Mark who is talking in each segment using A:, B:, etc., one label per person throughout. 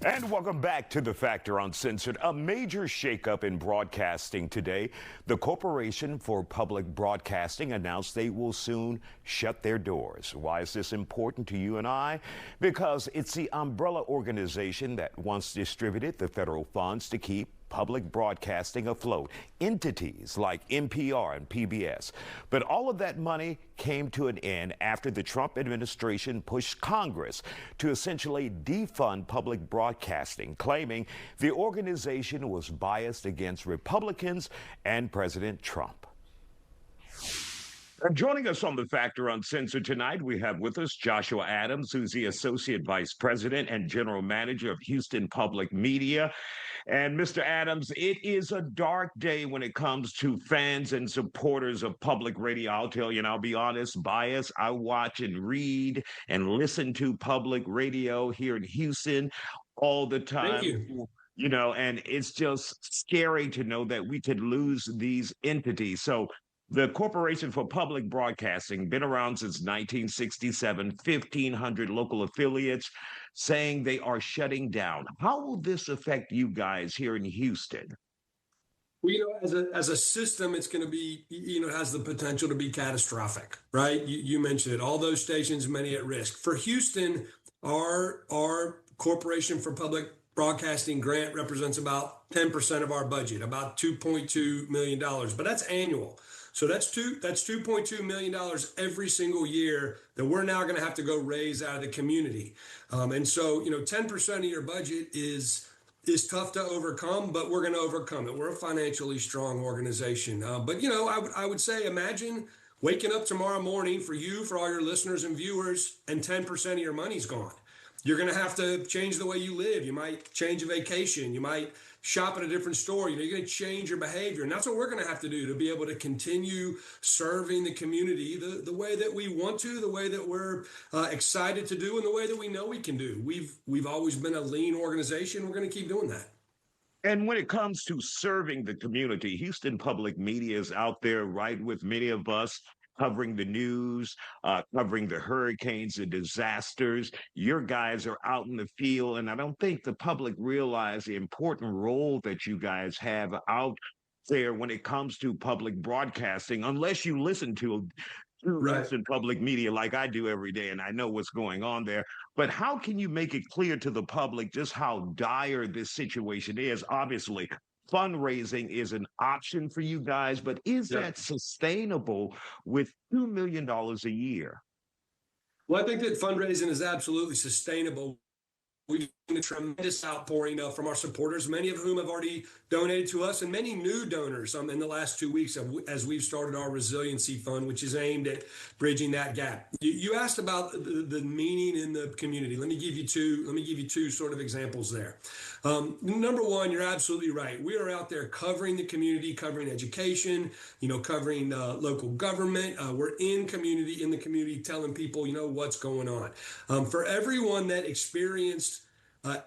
A: And welcome back to The Factor Uncensored. A major shakeup in broadcasting today. The Corporation for Public Broadcasting announced they will soon shut their doors. Why is this important to you and I? Because it's the umbrella organization that once distributed the federal funds to keep public broadcasting afloat, entities like NPR and PBS. But all of that money came to an end after the Trump administration pushed Congress to essentially defund public broadcasting, claiming the organization was biased against Republicans and President Trump. Joining us on The Factor Uncensored tonight, we have with us Joshua Adams, who's the Associate Vice President and General Manager of Houston Public Media. And Mr. Adams, it is a dark day when it comes to fans and supporters of public radio. I'll tell you, and I'll be honest, bias. I watch and read and listen to public radio here in Houston all the time.
B: Thank you.
A: You know, and it's just scary to know that we could lose these entities. So the Corporation for Public Broadcasting, been around since 1967, 1,500 local affiliates, saying they are shutting down. How will this affect you guys here in Houston?
B: Well, as a system, it's going to be, it has the potential to be catastrophic, right? You mentioned it, all those stations, many at risk. For Houston, our Corporation for Public Broadcasting grant represents about 10% of our budget, about $2.2 million, but that's annual. So that's $2.2 million every single year that we're now going to have to go raise out of the community. And so, 10% of your budget is tough to overcome, but we're going to overcome it. We're a financially strong organization. But I would say, imagine waking up tomorrow morning for you, for all your listeners and viewers, and 10% of your money's gone. You're going to have to change the way you live. You might change a vacation. You might shop at a different store. You're going to change your behavior. And that's what we're going to have to do to be able to continue serving the community the way that we want to, the way that we're excited to do, and the way that we know we can do. We've always been a lean organization. We're going to keep doing that.
A: And when it comes to serving the community, Houston Public Media is out there right with many of us, covering the news, covering the hurricanes, the disasters. Your guys are out in the field, and I don't think the public realize the important role that you guys have out there when it comes to public broadcasting, unless you listen to Houston Public Media like I do every day, and I know what's going on there. But how can you make it clear to the public just how dire this situation is? Obviously, fundraising is an option for you guys, but is that sustainable with $2 million a year?
B: Well, I think that fundraising is absolutely sustainable. We've seen a tremendous outpouring from our supporters, many of whom have already donated to us, and many new donors in the last 2 weeks as we've started our resiliency fund, which is aimed at bridging that gap. You asked about the meaning in the community. Let me give you two sort of examples there. Number one, you're absolutely right. We are out there covering the community, covering education, covering local government. We're in the community, telling people, what's going on. For everyone that experienced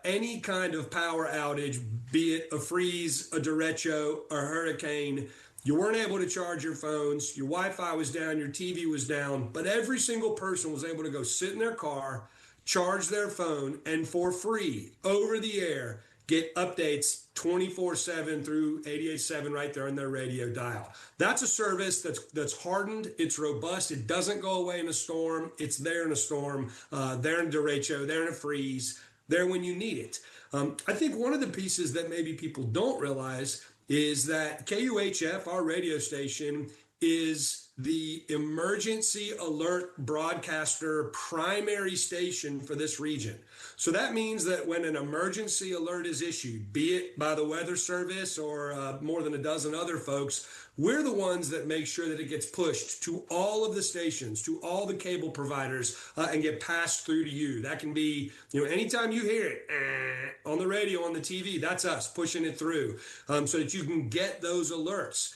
B: any kind of power outage, be it a freeze, a derecho, a hurricane, you weren't able to charge your phones, your Wi-Fi was down, your TV was down, but every single person was able to go sit in their car, charge their phone, and for free, over the air, get updates 24/7 through 88.7 right there on their radio dial. That's a service that's hardened, it's robust, it doesn't go away in a storm, it's there in a storm, there in a derecho, there in a freeze, there when you need it. I think one of the pieces that maybe people don't realize is that KUHF, our radio station, is the emergency alert broadcaster primary station for this region. So that means that when an emergency alert is issued, be it by the Weather Service or more than a dozen other folks, we're the ones that make sure that it gets pushed to all of the stations, to all the cable providers, and get passed through to you. That can be, anytime you hear it on the radio, on the TV, that's us pushing it through so that you can get those alerts.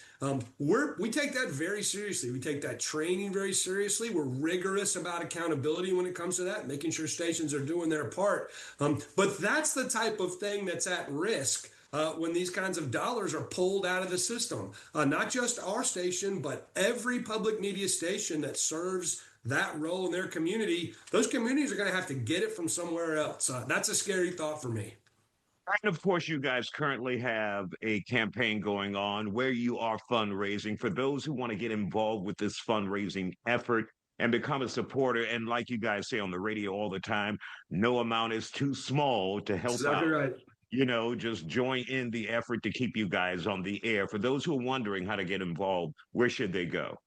B: We take that very seriously. We take that training very seriously. We're rigorous about accountability when it comes to that, making sure stations are doing their part. But that's the type of thing that's at risk when these kinds of dollars are pulled out of the system. Not just our station, but every public media station that serves that role in their community. Those communities are going to have to get it from somewhere else. That's a scary thought for me.
A: And of course, you guys currently have a campaign going on where you are fundraising for those who want to get involved with this fundraising effort and become a supporter. And like you guys say on the radio all the time, no amount is too small to help
B: Exactly
A: out.
B: right.
A: Just join in the effort to keep you guys on the air. For those who are wondering how to get involved, where should they go?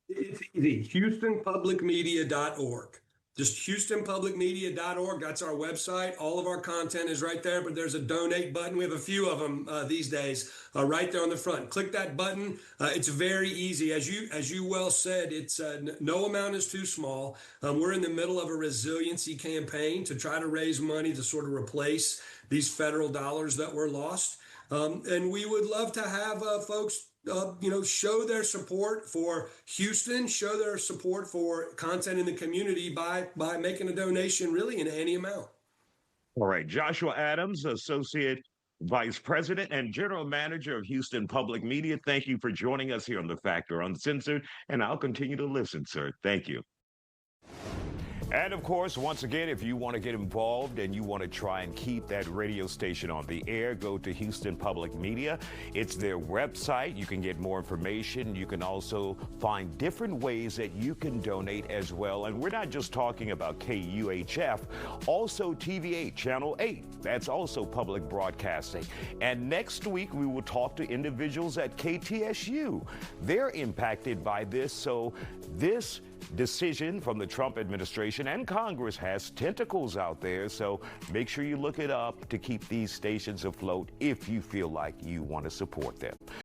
B: It's easy. HoustonPublicMedia.org. Just HoustonPublicMedia.org. That's our website. All of our content is right there, but there's a donate button. We have a few of them these days right there on the front. Click that button. It's very easy. As you well said, it's no amount is too small. We're in the middle of a resiliency campaign to try to raise money to sort of replace these federal dollars that were lost. And we would love to have folks show their support for Houston, show their support for content in the community by making a donation really in any amount.
A: All right. Joshua Adams, Associate Vice President and General Manager of Houston Public Media. Thank you for joining us here on The Factor Uncensored, and I'll continue to listen, sir. Thank you. And of course, once again, if you want to get involved and you want to try and keep that radio station on the air, go to Houston Public Media. It's their website. You can get more information. You can also find different ways that you can donate as well. And we're not just talking about KUHF, also TVA Channel 8. That's also public broadcasting. And next week, we will talk to individuals at KTSU. They're impacted by this. So this decision from the Trump administration and Congress has tentacles out there, so make sure you look it up to keep these stations afloat if you feel like you want to support them.